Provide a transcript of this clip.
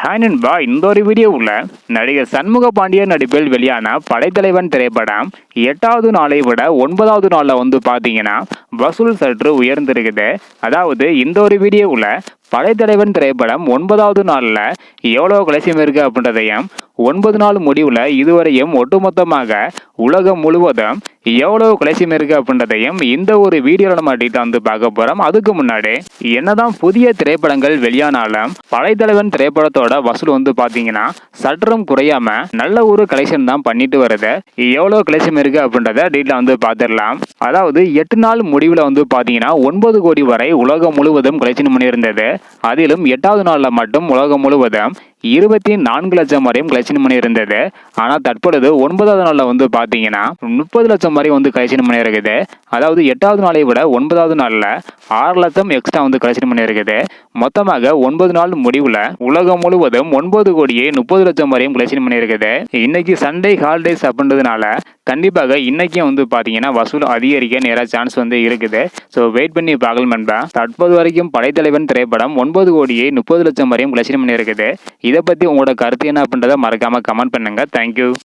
Hi நண்பா, இந்த ஒரு வீடியோவில் நடிகர் சண்முக பாண்டியன் நடிப்பில் வெளியான படைத்தலைவன் திரைப்படம் 8வது நாளை விட 9வது நாளில் பார்த்தீங்கன்னா வசூல் சற்று உயர்ந்திருக்குது. அதாவது இந்த ஒரு வீடியோவில் படைத்தலைவன் திரைப்படம் 9வது நாளில் எவ்வளோ கலெக்ஷன் இருக்குது அப்படின்றதையும் 9 நாள் முடிவில் இதுவரையும் ஒட்டுமொத்தமாக உலகம் முழுவதும் எவ்வளோ கலெக்ஷன் இருக்குது அப்படின்றதையும் இந்த ஒரு வீடியோவில் நம்ம டீட்டெயில் பார்க்க போகிறோம். அதுக்கு முன்னாடி என்னதான் புதிய திரைப்படங்கள் வெளியானாலும் படைத்தலைவன் திரைப்படத்தோட வசூல் பார்த்தீங்கன்னா சற்றும் குறையாம நல்ல ஒரு கலெக்ஷன் தான் பண்ணிட்டு வருது. எவ்வளோ கலெக்ஷன் இருக்கு அப்படின்றத டீட்டெயில் பார்த்துடலாம். அதாவது 8 நாள் முடிவில் பார்த்தீங்கன்னா 9 கோடி வரை உலகம் முழுவதும் கலெக்ஷன் பண்ணியிருந்தது. அதிலும் 8வது நாளில் மட்டும் உலகம் முழுவதும் 24 லட்சம் வரையும் கலெக்ஷன் பண்ணி இருந்தது. ஆனால் தற்பொழுது 9வது நாளில் பார்த்தீங்கன்னா 30 லட்சம் வரை கலெக்ஷன் பண்ணி இருக்குது. அதாவது 8வது நாளை விட 9வது நாளில் 6 லட்சம் எக்ஸ்ட்ரா கலெக்ஷன் பண்ணி இருக்குது. மொத்தமாக 9 நாள் முடிவில் உலகம் முழுவதும் 9 கோடியே 30 லட்சம் வரையும் கலெக்ஷன் பண்ணி இருக்குது. இன்னைக்கு சண்டே ஹாலிடேஸ் அப்படின்றதுனால கண்டிப்பாக இன்னைக்கும் பார்த்தீங்கன்னா வசூல் அதிகரிக்க நேர சான்ஸ் இருக்குது. ஸோ வெயிட் பண்ணி பார்க்கலாம் நண்பா. தற்போது வரைக்கும் படைத்தலைவன் திரைப்படம் 9 கோடியே 30 லட்சம் வரையும் கலெக்ஷன் பண்ணி இருக்குது. இதை பற்றி உங்களோட கருத்து என்ன அப்படின்றத மறக்காம கமெண்ட் பண்ணுங்க. தேங்க்யூ.